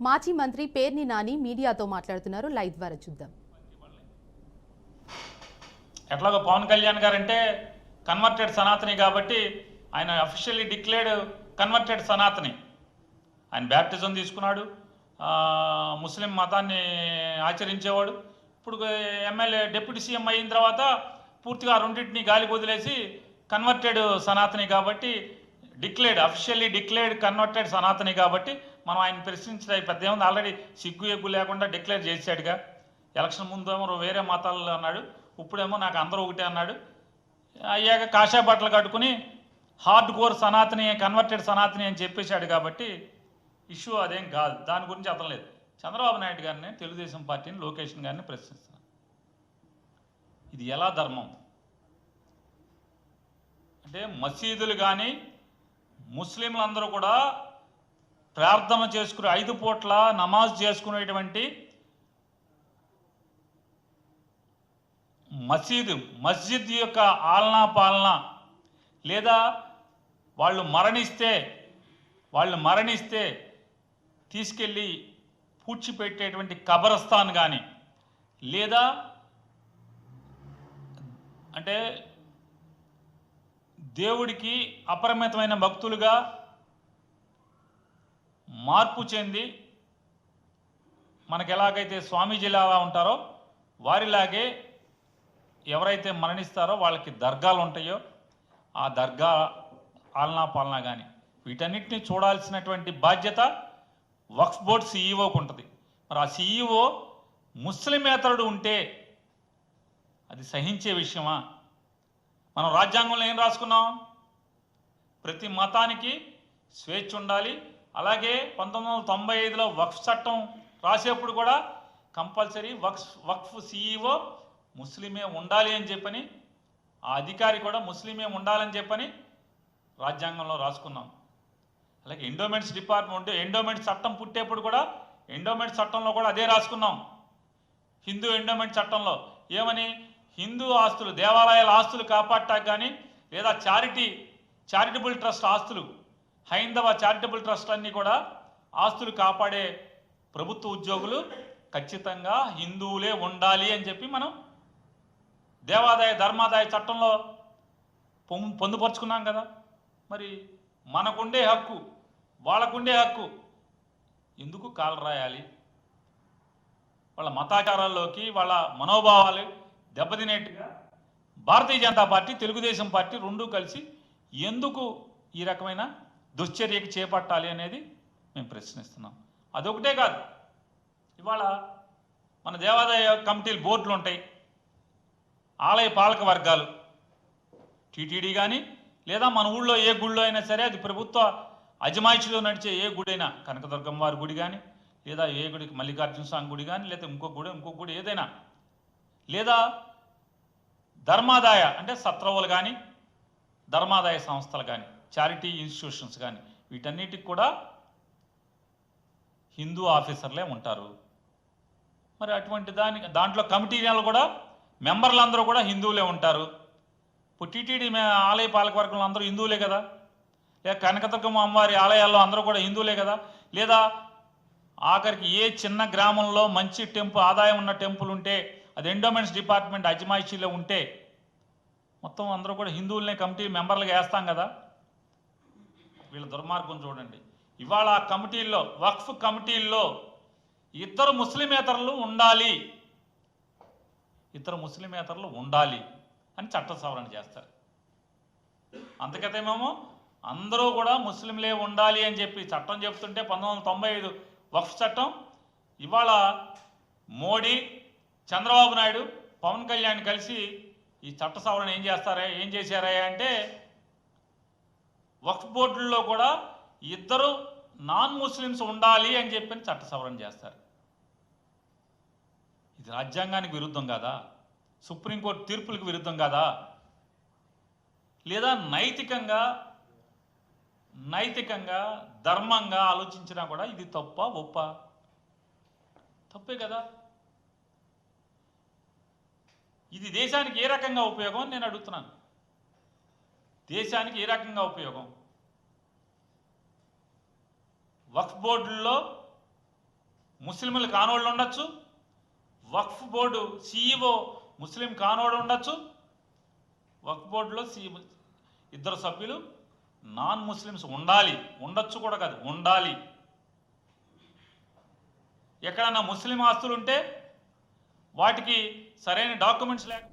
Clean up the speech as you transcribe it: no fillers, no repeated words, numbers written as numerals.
మాజీ మంత్రి పేర్ని నాని మీడియాతో మాట్లాడుతున్నారు. లైవ్ ద్వారా చూద్దాం. ఎట్లాగో పవన్ కళ్యాణ్ గారు అంటే కన్వర్టెడ్ సనాతని కాబట్టి ఆయన అఫీషియల్లీ డిక్లేర్డ్ కన్వర్టెడ్ సనాతని. ఆయన బ్యాప్టిజం తీసుకున్నాడు, ముస్లిం మతాన్ని ఆచరించేవాడు. ఇప్పుడు ఎమ్మెల్యే డిప్యూటీ సీఎం అయిన తర్వాత పూర్తిగా రెండింటిని గాలికి వదిలేసి కన్వర్టెడ్ సనాతని కాబట్టి అఫీషియల్లీ డిక్లేర్డ్ కన్వర్టెడ్ సనాతని కాబట్టి మనం ఆయన ప్రశ్నించడానికి పెద్ద ఏముంది. ఆల్రెడీ సిగ్గు ఎగ్గు లేకుండా డిక్లేర్ చేశాడుగా. ఎలక్షన్ ముందేమో వేరే మతాల్లో అన్నాడు, ఇప్పుడేమో నాకు అందరూ ఒకటే అన్నాడు. అయ్యాక కాషాయ బట్టలు కట్టుకుని hard core Sanatani converted Sanatani అని చెప్పేశాడు కాబట్టి ఇష్యూ అదేం కాదు. దాని గురించి అతను లేదు. చంద్రబాబు నాయుడు గారిని, తెలుగుదేశం పార్టీని, లోకేష్ గారిని ప్రశ్నిస్తున్నాను. ఇది ఎలా ధర్మం అంటే మసీదులు కానీ ముస్లింలందరూ కూడా ప్రార్థన చేసుకునే 5 పూట్ల నమాజ్ చేసుకునేటువంటి మస్జిద్ యొక్క ఆలనా పాలన, లేదా వాళ్ళు మరణిస్తే తీసుకెళ్ళి పూడ్చిపెట్టేటువంటి కబరస్థాన్ కానీ, లేదా అంటే దేవుడికి అపరిమితమైన భక్తులుగా మార్పు చెంది మనకు ఎలాగైతే స్వామీజీలు అలా ఉంటారో వారిలాగే ఎవరైతే మరణిస్తారో వాళ్ళకి దర్గాలు ఉంటాయో ఆ దర్గా ఆలనా పాలన కానీ వీటన్నిటిని చూడాల్సినటువంటి బాధ్యత వక్ఫ్ బోర్డు సీఈఓకి ఉంటుంది. మరి ఆ సీఈఓ ముస్లిమేతరుడు ఉంటే అది సహించే విషయమా? మనం రాజ్యాంగంలో ఏం రాసుకున్నాం? ప్రతి మతానికి స్వేచ్ఛ ఉండాలి. అలాగే 1995లో వక్ఫ్ చట్టం రాసేప్పుడు కూడా కంపల్సరీ వక్ఫ్ సీఈఓ ముస్లిమే ఉండాలి అని చెప్పని, ఆ అధికారి కూడా ముస్లిమే ఉండాలని చెప్పని రాజ్యాంగంలో రాసుకున్నాం. అలాగే ఎండోమెంట్స్ డిపార్ట్మెంట్, ఎండోమెంట్స్ చట్టం పుట్టేప్పుడు కూడా ఎండోమెంట్స్ చట్టంలో కూడా అదే రాసుకున్నాం. హిందూ ఎండోమెంట్ చట్టంలో ఏమని, హిందూ ఆస్తులు, దేవాలయాల ఆస్తులు కాపాడటానికి కానీ, లేదా చారిటబుల్ ట్రస్ట్ ఆస్తులు, హైందవ చారిటబుల్ ట్రస్ట్ అన్నీ కూడా ఆస్తులు కాపాడే ప్రభుత్వ ఉద్యోగులు ఖచ్చితంగా హిందువులే ఉండాలి అని చెప్పి మనం దేవాదాయ ధర్మాదాయ చట్టంలో పొందుపరుచుకున్నాం కదా. మరి మనకుండే హక్కు వాళ్ళకుండే హక్కు ఎందుకు కాలు రాయాలి? వాళ్ళ మతాచారాల్లోకి వాళ్ళ మనోభావాలు దెబ్బతినేట్టుగా భారతీయ జనతా పార్టీ, తెలుగుదేశం పార్టీ రెండూ కలిసి ఎందుకు ఈ రకమైన దుశ్చర్యకి చేపట్టాలి అనేది మేము ప్రశ్నిస్తున్నాం. అదొకటే కాదు, ఇవాళ మన దేవాదాయ కమిటీలు బోర్డులు ఉంటాయి, ఆలయ పాలక వర్గాలు, టీటీడీ కానీ, లేదా మన ఊళ్ళో ఏ గుళ్ళో అయినా సరే, అది ప్రభుత్వ అజమాయిషిలో నడిచే ఏ గుడి అయినా, కనకదుర్గమ్మ వారి గుడి కానీ, లేదా ఏ గుడికి మల్లికార్జున స్వామి గుడి కానీ, లేదా ఇంకొక గుడి ఏదైనా, లేదా ధర్మాదాయ అంటే సత్రవులు కానీ, ధర్మాదాయ సంస్థలు కానీ, చారిటీ ఇన్స్టిట్యూషన్స్ కానీ, వీటన్నిటికి కూడా హిందూ ఆఫీసర్లే ఉంటారు. మరి అటువంటి దాంట్లో కమిటీలు కూడా మెంబర్లందరూ కూడా హిందువులే ఉంటారు. ఇప్పుడు టీటీడీ ఆలయ పాలకవర్గంలో అందరూ హిందువులే కదా, లేదా కనకదుర్గమ్మ అమ్మవారి ఆలయాల్లో అందరూ కూడా హిందువులే కదా, లేదా ఆఖరికి ఏ చిన్న గ్రామంలో మంచి ఆదాయం ఉన్న టెంపుల్ ఉంటే అది ఎండోమెంట్స్ డిపార్ట్మెంట్ అజమాయిషీలో ఉంటే మొత్తం అందరూ కూడా హిందువులనే కమిటీ మెంబర్లుగా వేస్తాం కదా. వీళ్ళ దుర్మార్గం చూడండి. ఇవాళ ఆ కమిటీల్లో, వక్ఫ్ కమిటీల్లో ఇద్దరు ముస్లిమేతరులు ఉండాలి అని చట్ట సవరణ చేస్తారు. అంతకతేమేమో అందరూ కూడా ముస్లింలే ఉండాలి అని చెప్పి చట్టం చెప్తుంటే 1995 వక్ఫ్ చట్టం, ఇవాళ మోడీ, చంద్రబాబు నాయుడు, పవన్ కళ్యాణ్ కలిసి ఈ చట్ట సవరణ ఏం చేశారా అంటే వక్ఫ్ బోర్డుల్లో కూడా ఇద్దరు నాన్ ముస్లిమ్స్ ఉండాలి అని చెప్పి చట్ట సవరణ చేస్తారు. ఇది రాజ్యాంగానికి విరుద్ధం కాదా? సుప్రీంకోర్టు తీర్పులకు విరుద్ధం కాదా? లేదా నైతికంగా ధర్మంగా ఆలోచించినా కూడా ఇది తప్ప ఒప్ప? తప్పే కదా. ఇది దేశానికి ఏ రకంగా ఉపయోగం అని నేను అడుగుతున్నాను. దేశానికి ఏ రకంగా ఉపయోగం? వక్ఫ్ బోర్డుల్లో ముస్లింలు కానోళ్ళు ఉండొచ్చు, వక్ఫ్ బోర్డు CEO ముస్లిం కానోడు ఉండొచ్చు, వక్ఫ్ బోర్డులో ఇద్దరు సభ్యులు నాన్ ముస్లిమ్స్ ఉండాలి, ఉండొచ్చు కూడా కాదు ఉండాలి. ఎక్కడన్నా ముస్లిం ఆస్తులు ఉంటే వాటికి సరైన డాక్యుమెంట్స్ లేక